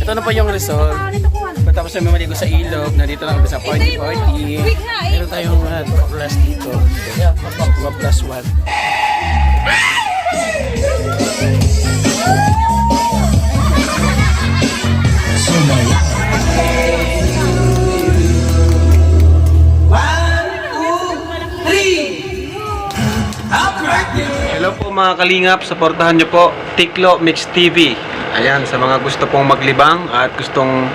Ito na po yung result. Matapos namin maligo sa ilog, nandito lang kami sa party. Meron tayong plus dito. Plus 1. Hello po mga kalingap, supportahan nyo po Tiklo Mix TV. Ayan, sa mga gusto pong maglibang at gustong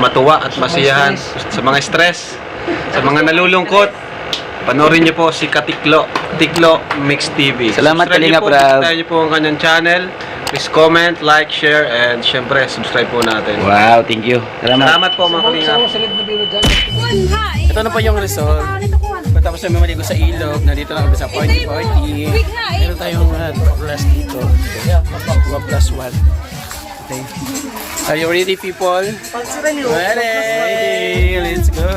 matuwa at masiyahan, sa mga stress, sa mga nalulungkot, panoorin nyo po si Katiklo, Tiklo Mix TV. Salamat Kalingap Rab. Subscribe nyo po ang kanyang channel. Please comment, like, share, and syempre subscribe po natin. Wow, thank you. Salamat po mga kalingap. Ito na po yung result. Matapos namin maligo sa ilog, nandito lang kami sa party. Meron tayong plus dito. Plus 1. Okay. Are you ready, people? Ready! Let's go!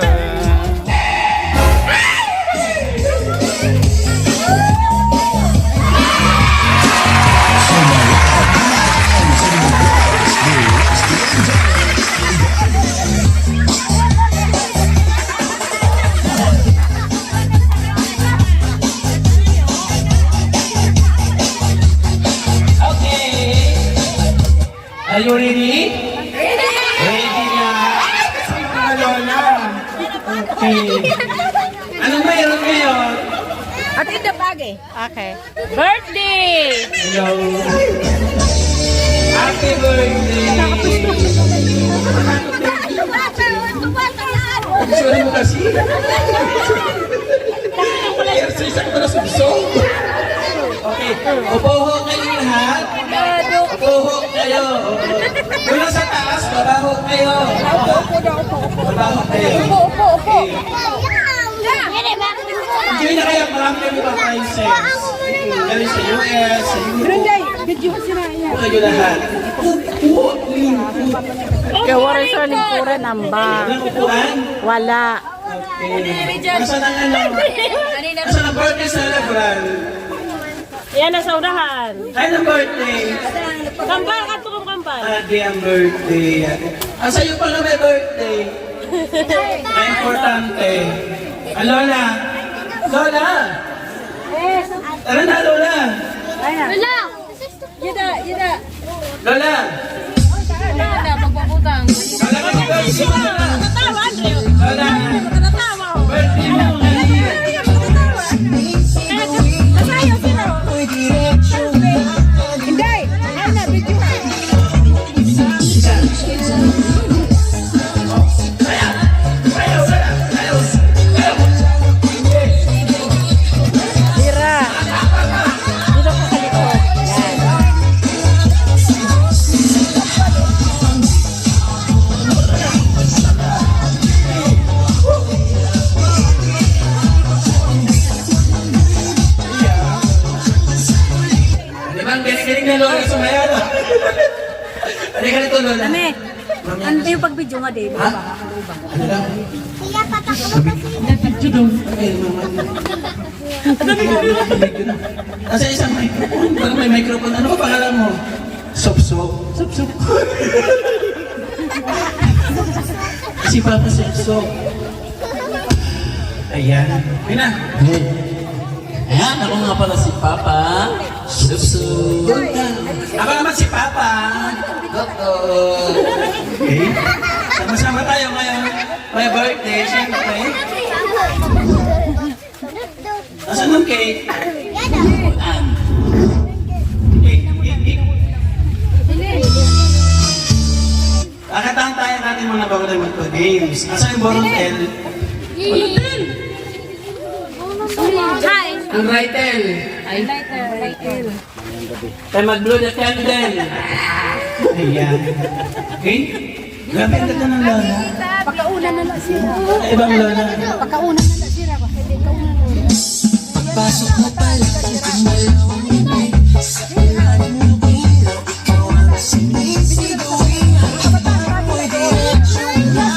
Are you ready? Ready na! Lola! Okay. Anong mayroon ngayon? At ito bagay. Okay. Birthday! Hello! Happy birthday! Sure mo kasi? Exercise ako na subsong. Okay. Upo ho kayo lahat. Upo ho kayo. Mula sa taas, baba ho kayo. Baba ho kayo. Upo. Enjoy na kayo. Marami kami pa prices. Galing sa US, sa Europe. Upo kayo lahat. Upo. Kaya wala sa lingkura namba. Walang upuan? Wala. Okay. Nasaan ang ano? Nasaan ang birthday celebrant? Yan na sa unahan. Ay, ang birthday. Kampal, katukong kampal. Adi ang birthday. Asa iyo pala may birthday? Ay, importante. Ah, Lola! Lola! Tara na, Lola! Wala! Yada! Lola! Wala, magpaputang. Lola, mag-birthday mo na! Natawa, Andrew. Lola! Natawa ako. Birthday mo na! Nasayaw sila. Hindi! Ay na, video. Tira. Dito ka sa likod. Yan. Di ba ang galing-galing na Lola sumaya? Ano ka nito, Lola? Dami. Ano yung pag-video nga, Dave? Ha? Ano lang? Nag-video daw. Nasa isang microphone. Parang may microphone. Ano ba pangalan mo? Sop-sop. Sop-sop. Si Papa Sop-sop. Ayan. Ayun na. Ayan, ako nga pala si Papa. Sop-sop. Ako naman si Papa. Okay. Sama-sama tayo ngayon. May birthday, siyempre. Nasaan ang cake? Ayan. Kakatahan natin mga bago tayo magpa-games. Nasaan yung Borontel? Borontel! Hi! Ang Rightel! Lighter. Tayo mag-blow the candle! Ayan. Okay? Grabe ang ganda ng Lola. Pagkauna na lang sila. Ibang Lola. Pagkauna na lang sila. Pagkauna na lang. Pagpasok mo pala, kumalawang ibig. Sa ilalim ng ilaw, ikaw ang sinisigawin. Ako'y diretsyon na.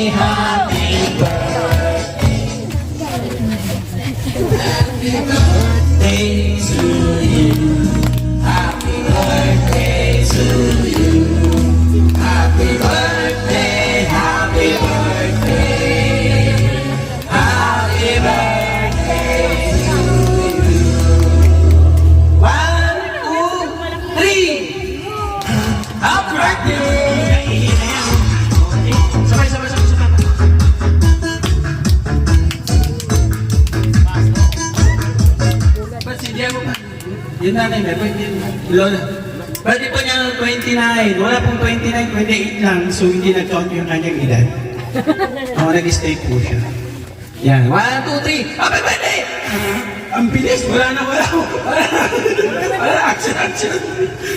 happy birthday. Happy birthday to you. Happy birthday to you. Happy birthday, happy birthday. Happy birthday to you. 1, 2, 3. Happy birthday! Sabay, sabay, sabay, sabay. Ba't si Diego pa? Yun nanay, may birthday. Lola. Birthday po niya 29. Wala pong 29, 28 lang. So hindi nag-count yung kanyang edad. Nag-stay po siya. Yan. 1, 2, 3. Happy birthday! Ang bilis. Wala na, wala. Wala. Action, action.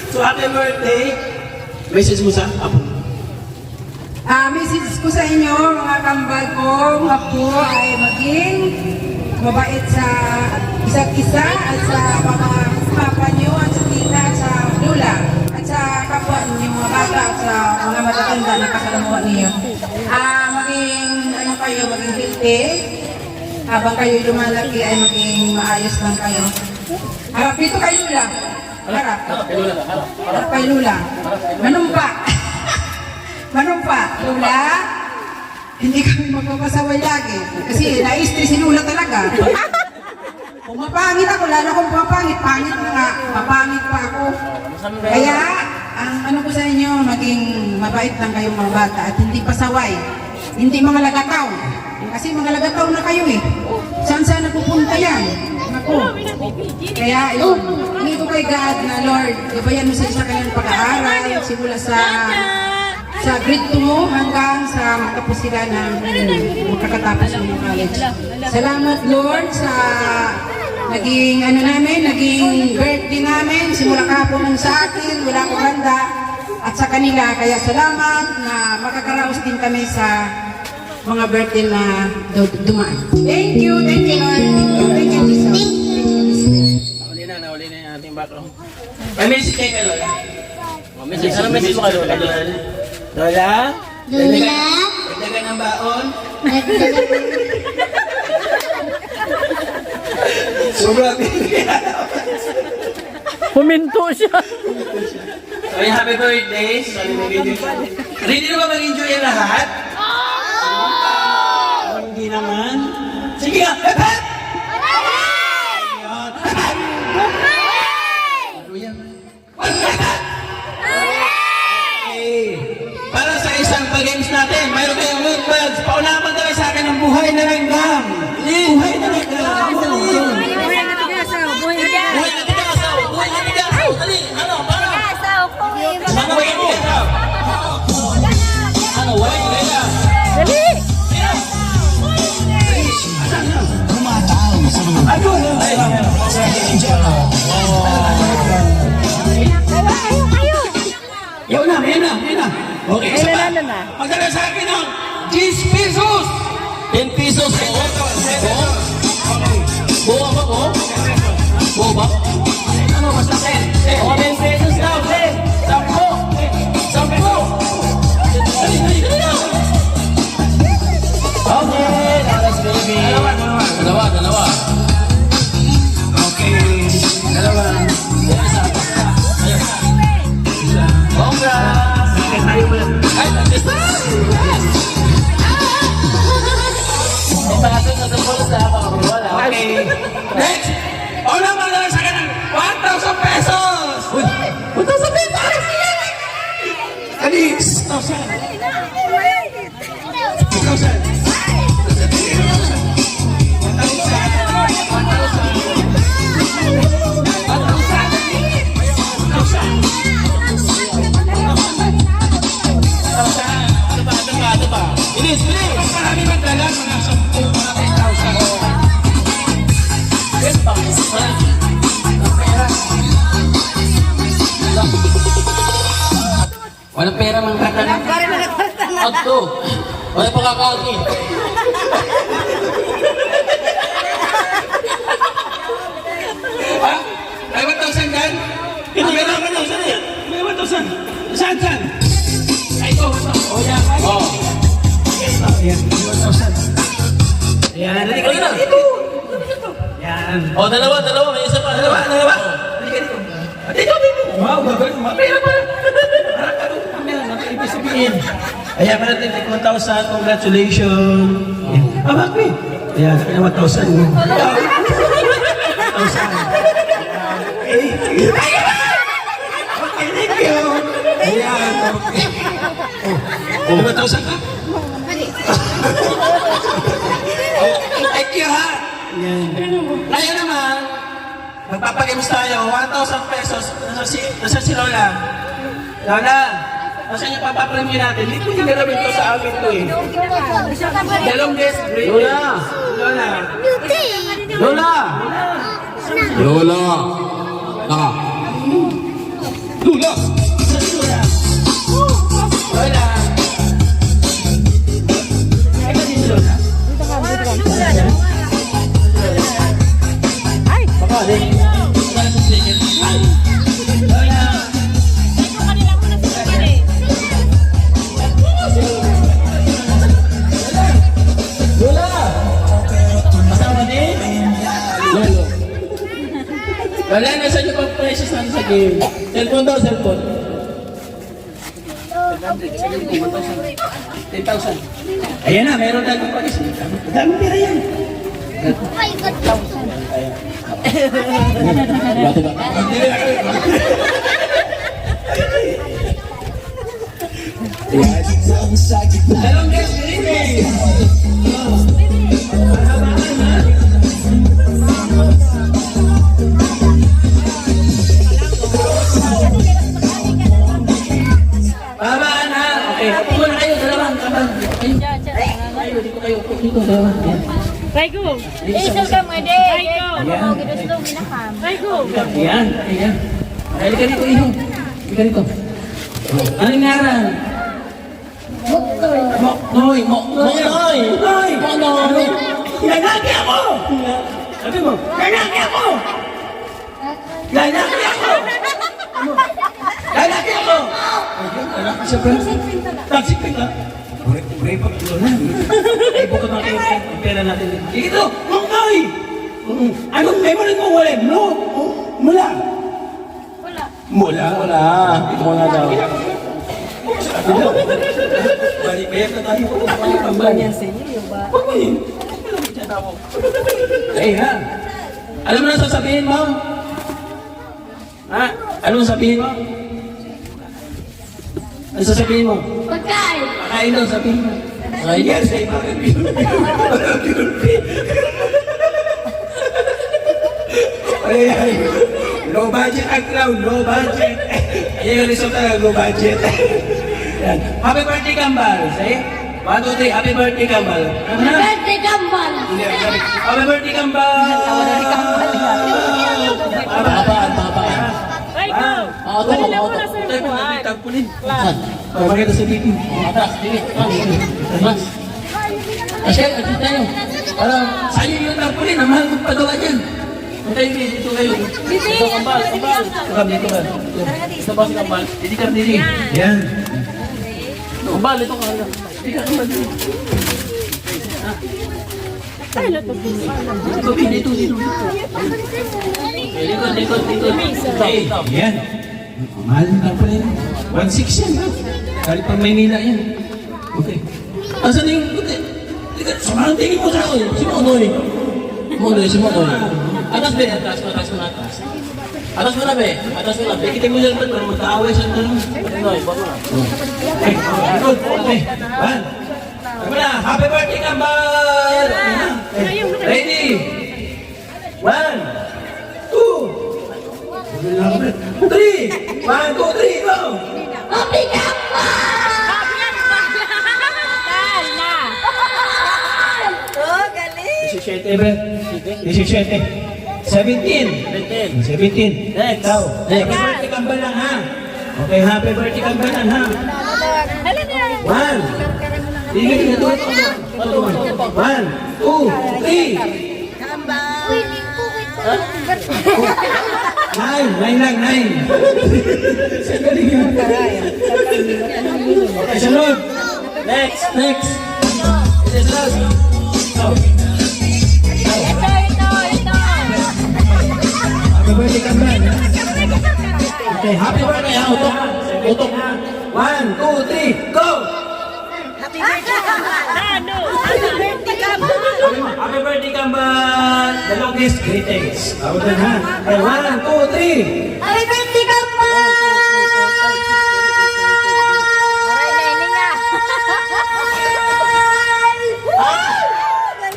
So happy birthday. Message mo sa apo. Message ko sa inyo, mga kambal ko, apo ay maging mabait sa isa't isa at sa mga papa nyo at sa tita at sa lula at sa kapwa ninyo mga bata at sa mga matatanda na kasalamuha ninyo. Maging ano kayo, maging healthy. Habang kayo lumalaki ay maging maayos lang kayo. Harap dito kay Lula. Harap. Harap kay Lula. Manumpa. Manumpa. Lula. Hindi kami magpapasaway lagi. Kasi na-stress si Lula talaga. Kung mapangit ako, lalo kung mapangit, pangit na nga. Mapangit pa ako. Kaya, ang ano ko sa inyo, maging mabait lang kayong mga bata at hindi pasaway. Hindi mga lagataw. Kasi mga lagataw na kayo eh. Saan saan napupunta yan? Ako. Kaya yun, hindi ko kay God na Lord, gabayan mo sa isa kayong pag-aaral, simula sa grade 2 mo hanggang sa matapos sila na makakatapos ng college. Salamat Lord sa naging ano namin, naging birthday namin, simula kahapon sa akin, wala akong handa at sa kanila. Kaya salamat na makakaraos din kami sa mga birthday na dumaan. Thank you Lord. Thank you, Jesus. Nahuli na yung ating background. May message kayo kay Lola. Message, ano message mo kay Lola? Lola? Lula? Dagdagan ng baon. Sobrang Puminto siya. So, happy birthday. Ready na ba mag-enjoy ang lahat? Hindi naman. Sige nga, lahat! Para sa isang pag-games natin, mayroon kayong mood buds. Paunaman tayo sa akin ng buhay na langgam. Buhay na langgam. Buhay na tigasaw. Buhay na tigasaw. Buhay na tigasaw. Buhay na tigasaw. Dali, ano, para? Ano, buhay na tigasaw? Ano, buhay na tigasaw? Dali! Ano? Yun na, yun na, yun na. Okay, isa pa. Magdala sa akin ng 10 pesos. 10 pesos. Buo ba po? Buo ba? Ano, basta 10. 10 pesos daw, 10. 10. 10. Dali, dali, dali na. Okay, Dallas baby. Dalawa. Okay, dalawa. Isa. Congrats! Ay, isa! Okay. Next! Una magdala sa akin ng 1,000 pesos! 1,000 pesos! Anis! 1,000! Bilis, bilis! Marami magdala, mga 10,000, mga 10,000. Yes, pa. Walang pera mga katala. Agto. Walang pagkakaki. Ha? May 1,000 dyan? Hindi, may 1,000 yan. May 1,000. Saan? Ay, ito. O, yan. Yan. O, dalawa. May isa pa. Dalawa. Halika dito. Dito. Wow, gagawin mo. Pera pa. Ibig sabihin. Ayan, parating 1,000. Congratulations. Bakit? Ayan, 1,000 mo. 1,000. Okay, thank you. Ayan, okay. Oh, 1,000 ka? Thank you, ha? Ayan. Ngayon naman, magpapagames tayo. 1,000 pesos. Nasa si Lola. Lola, nasa niya papapremyo natin. Hindi ko ginagawin ko sa akin to eh. The longest break. Lola! Ah. Lola! Lola! Ay! Baka din. Lola! Lola! Kasama din? Lolo. Wala na sa inyo pang precious natin sa game. Cellphone daw, cellphone. 10,000. Ayan na, meron tayong pag-isip. Dami pera yan. Dalawang guys, Babaan ha? Okay. Upo na kayo, dalawang. Kayo, dito kayo. Dito, dalawang. Yan. Raigo! Isal ka mo, de. Raigo! Ano, ginusto, minakam. Raigo! Yan. Ayan. Halika dito, iho. Halika dito. Anong ngaran? Moknoy. Moknoy. Lalaki ako! Sabi mo, lalaki ako! Lalaki ako! Lalaki ako! Lalaki siya ba? Tagsipin ka? Brave pa ko na. Ay, bukod natin yung pera natin. Ito! Moknoy! Anong memory mo? Wala? No? Mula? Mula daw. Balik-balik na tayo. Ganyan sa inyo ba? Eh ha? Alam mo na sasabihin mo? Ha? Ano sasabihin mo? Ano sasabihin mo? Pagkain. Pakain daw, sabihin mo. Ay, yes, ay, bakit ay, low budget ang crowd, low budget. Ayan yung result talaga, low budget. Yan. Happy birthday, Kambal. Say, 1, 2, 3, happy birthday, Kambal. Birthday kambal. Happy birthday, Kambal. Babaan. Raigo! Wala lang muna sa upuan. Tagpulin. Pagkakita sa dito. Atas, dili. Mas. Kasi, ati tayo. Parang, sa'yo yung tagpulin. Ang mahal kong pagawa dyan. Tayo dito kayo. Dito, Kambal. Dito ka. Ito ba si Kambal? Dito ka, dito. Yan. Kambal, ito ka. Dito ka, Kambal. Dito. Dito. Yan. Mahal na pala yan. 1.6 yan. Galing pang Maynila yan. Okay. Asan na yung... Sumang tingin mo sa ako eh. Si Monoy. Si Monoy. Atas ba? Atas mo na. Atas mo na be. Kitin mo dyan ba? Pero magkaaway siya na lang. Monoy, bako na. Okay. One. Ano na? Happy birthday, Kambal! Ready? 1, 2, 3. 1, 2, 3, go! Happy kambal. Oh, galing. 17, be. 17. 17. Next. Happy birthday, Kambal lang, ha? Okay, happy birthday, Kambal lang, ha? 1. Hindi ka 1, 2, 3. Nine. Okay, sunod. Next. Sunod. Ito. birthday kambal. Okay, happy birthday ha, utok. Utok ha. 1, 2, 3, go! Happy birthday ka ba? Happy birthday kambal. The longest greetings. Ako din ha. Okay, 1, 2, 3. Happy birthday, Kambal! Aray na ini nga.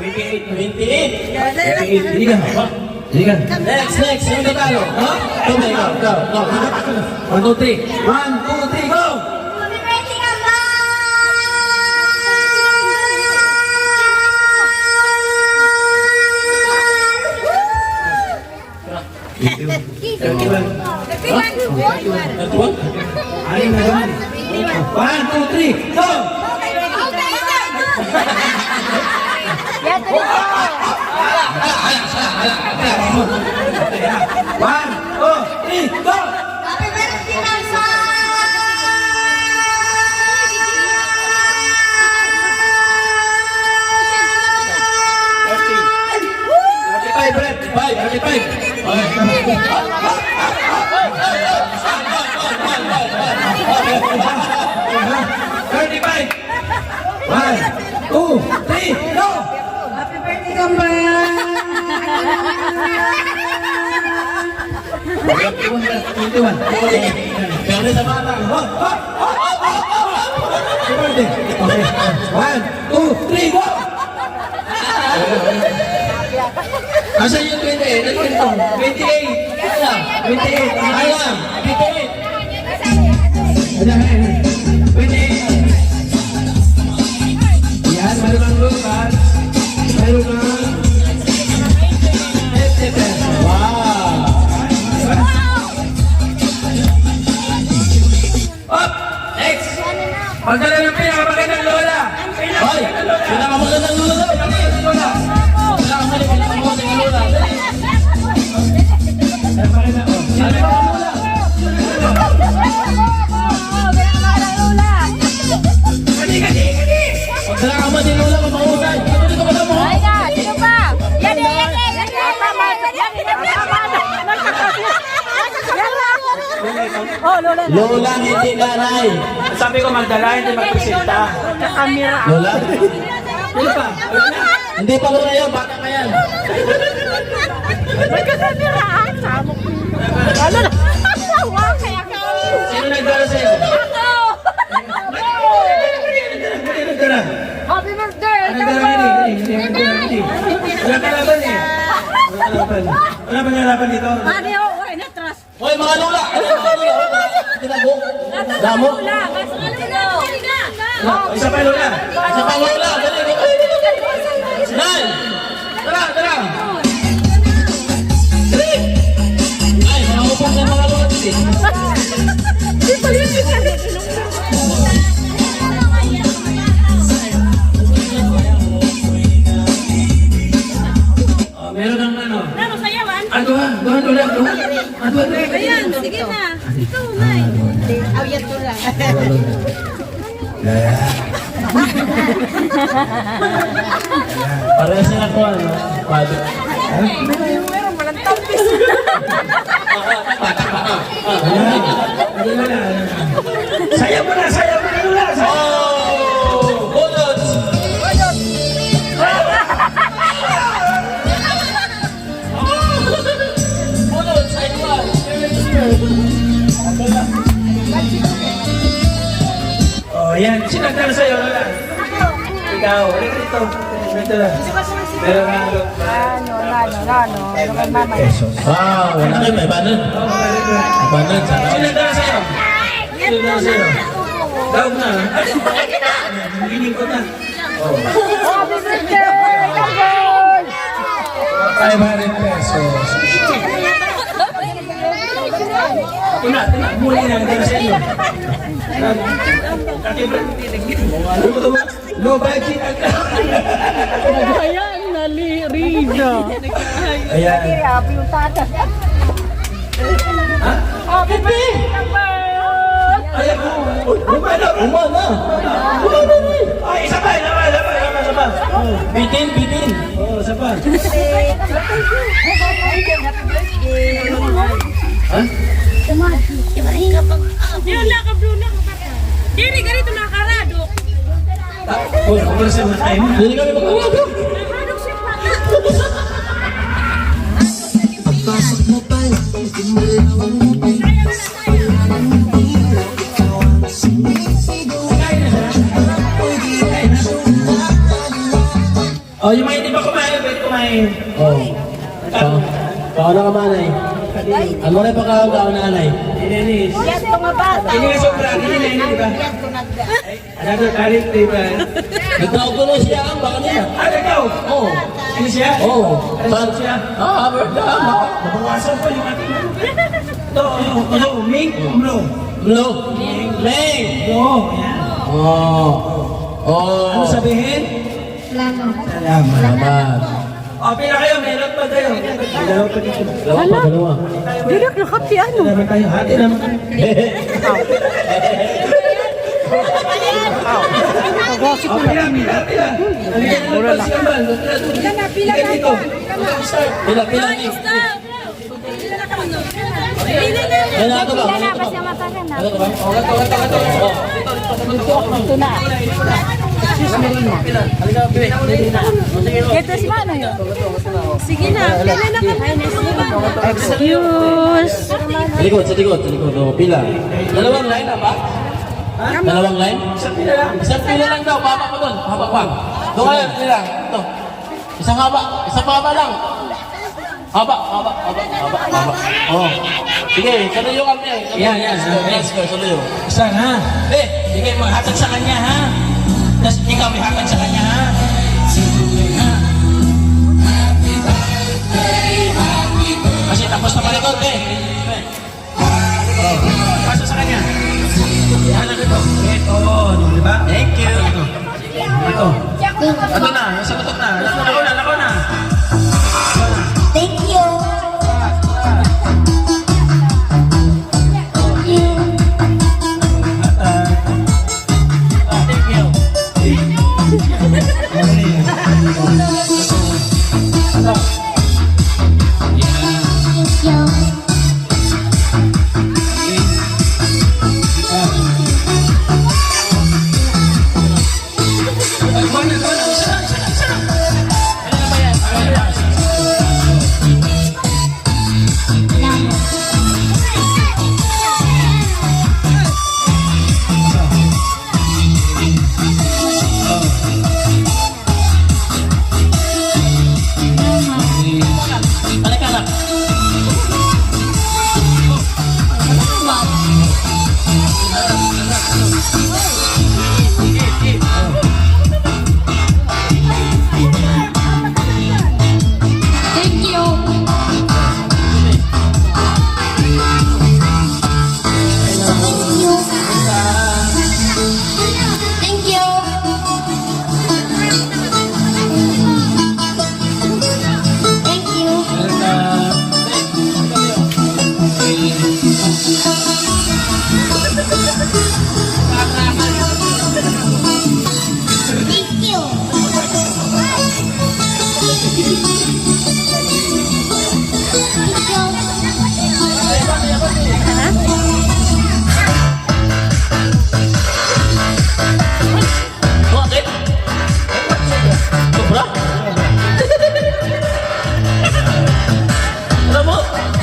28. Hindi ka. Hindi ka. Next. Sino natalo? Ha? Tumay, go. 1, 2, 3. 1, 2, 3, go! Happy birthday, Kambal! 1, 2, 3, go! Yan, tuloy ko. 1, 2, 3, go! Happy birthday, Kambal! 35. 1, 2, 3, go! Happy birthday, Kambal! 21. Pero sa bata. Happy birthday. Okay. 1, 2, 3, go! Asan yung 28? Ano yun ito? 28. Ayan. 28. Ayan. 28. Ayan. 28. Yan. Meron ang lupas. Meron ang... Wow. Up! Next! Pagdala ng pinakamagandang lola! Hoy! Pinakamagandang lola! Pinakamagandang lola! Pinakamagandang lola! Pinakamagandang lola! Sabi ko ang lola! Kani! Pagdala ka man din lola, mamahusay! Pagdala ka man din lola! Ay na, sino pa? Yan eh. Tama. Yan Oh, Lola. Lola, hindi nanay! Sabi ko magdala, hindi magpresenta. Kamera. Lola? Ano pa? Hindi pa lola yun, bata ka yan. May kasamiraan. Samok. Ano na? Wow, kaya ka. Sino nagdala sa'yo? Ako. Nagdala. Happy birthday. Wala kalaban eh. Wala bang lalaban dito? Mario, why not trust? Hoy mga lola! Tinago? Damo? Isa pa lola! Isa pa lola! Sinay! Tara! Ay, mga upang ng mga lola dito. Di pa yun yung Meron ng ano? Ano sayawan? Doon lola! Ayan, sige na. Ikaw na. Awiyat ko lang. Parehas na ako ano? Pado. Meron walang tampis. Sayaw mo na lola! Oh! Bullets! Bullets! Oh, yan. Sino nagdala sa'yo, lola? Ikaw. Ulit dito. Ito lang. Meron nga lola. Wow, wala kayo, may banan. Banan, sana. Sino nagdala sa'yo? Sino nagdala sa'yo? Daog na. Hiling ko na. Oh. Happy birthday, Kaboy! 500 pesos. Tuna. Muli na nagdala sa'yo. No budget. Ayan, nalirida. Ayan. Happy yung tata. Happy birthday, Kaboy! Ayan. Umana. Ay, isa pa. Bitin. Oh, isa pa. Happy birthday! Ako sa mga time. Hindi kami magkakaroon. Pagpasok mo pa lang, di mo lang ngiti. Sa ilalim ng ilaw, ikaw ang sumisigaw. Pwede na Oh, yung mga hindi pa kumain, pwede kumain. Oh. Baka na kamanay. Ano rin pa kaagaw na anay? Ininis. Yan to nga bata. Ini sobra, ini na, ini ba? Yan to nagda. Ano kalit, di ba? Nagkaugulo siya ang baka niya. Ikaw? Oo. Ini siya? Oo. Ano siya? Berda. Nabawasan po yung ating ito, Ming, Blue. Blue. Meng. Blue, yan. Oh. Oh. Ano sabihin? Salamat. Salamat. Salamat. O, pila kayo, meron pa tayo. Dalawa pa dito. Dalawa. Dinak na kapi ano? Dalawa tayo, hati naman. O, pila. Pila na. Pila na po. Pila ni. Yan ako ba? Pila na pa siya matagan na. Ano ba? Oh, gato. Oh. Ito na. Halika, bebe. Ito si Mano yun. Sige na. Pila na ka. Excuse. Sa likod. Oh, pila. Dalawang line na ba? Dalawang line? Isang pila lang daw. Baba mo doon. Haba pa. Doon kayo. Pila. Ito. Isang haba. Isang haba lang. Haba. Oh. Sige, saluyo kami. Yan. Yes, saluyo. Isang ha? Sige, maghatag sa kanya ha? Tapos ikaw may hatag sa kanya ha? Kasi tapos na malikot Pasa sa kanya. Ano dito? Ito, di ba? Thank you. Ito. Ito na, nasa tutok na. Lako na. Thank you. Thank you. Thank you. Thank you. Thank you. Bakit? Sobra? Alam mo?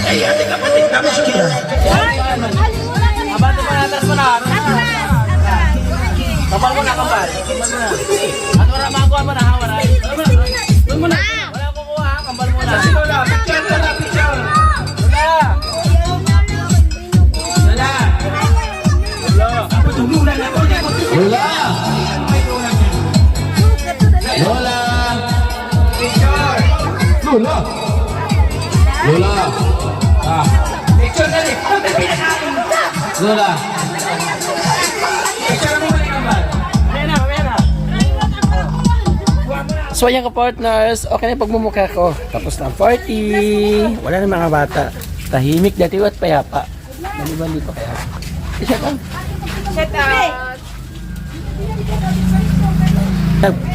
Ay, ate kapatid kami siya. Abante pa natas mo na. Kapal mo na, kapal. Ano na makuha mo na, ha? Wala mo na. Wala kukuha, ha? Kapal mo na. Lola, picture. Ako tumulan ako. Lola! Lola! Lola! Ah, Picture na rin. Lola! Picture mo ba yung ba? So ayan ka partners, okay na yung pagmumukha ko. Tapos na ang party. Wala na mga bata. Tahimik dati at payapa. Maliban dito kaya. Shut up.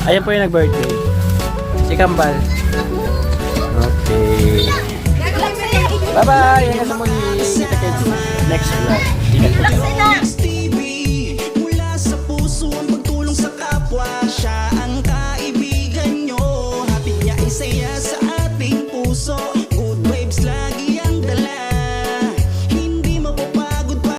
Ayan po yung nag-birthday. Si Kambal. Okay. Bye-bye! Hanggang sa muli. Kita kayo next vlog. Ingat po. TV, mula sa puso ang pagtulong sa kapwa siya sa ating puso.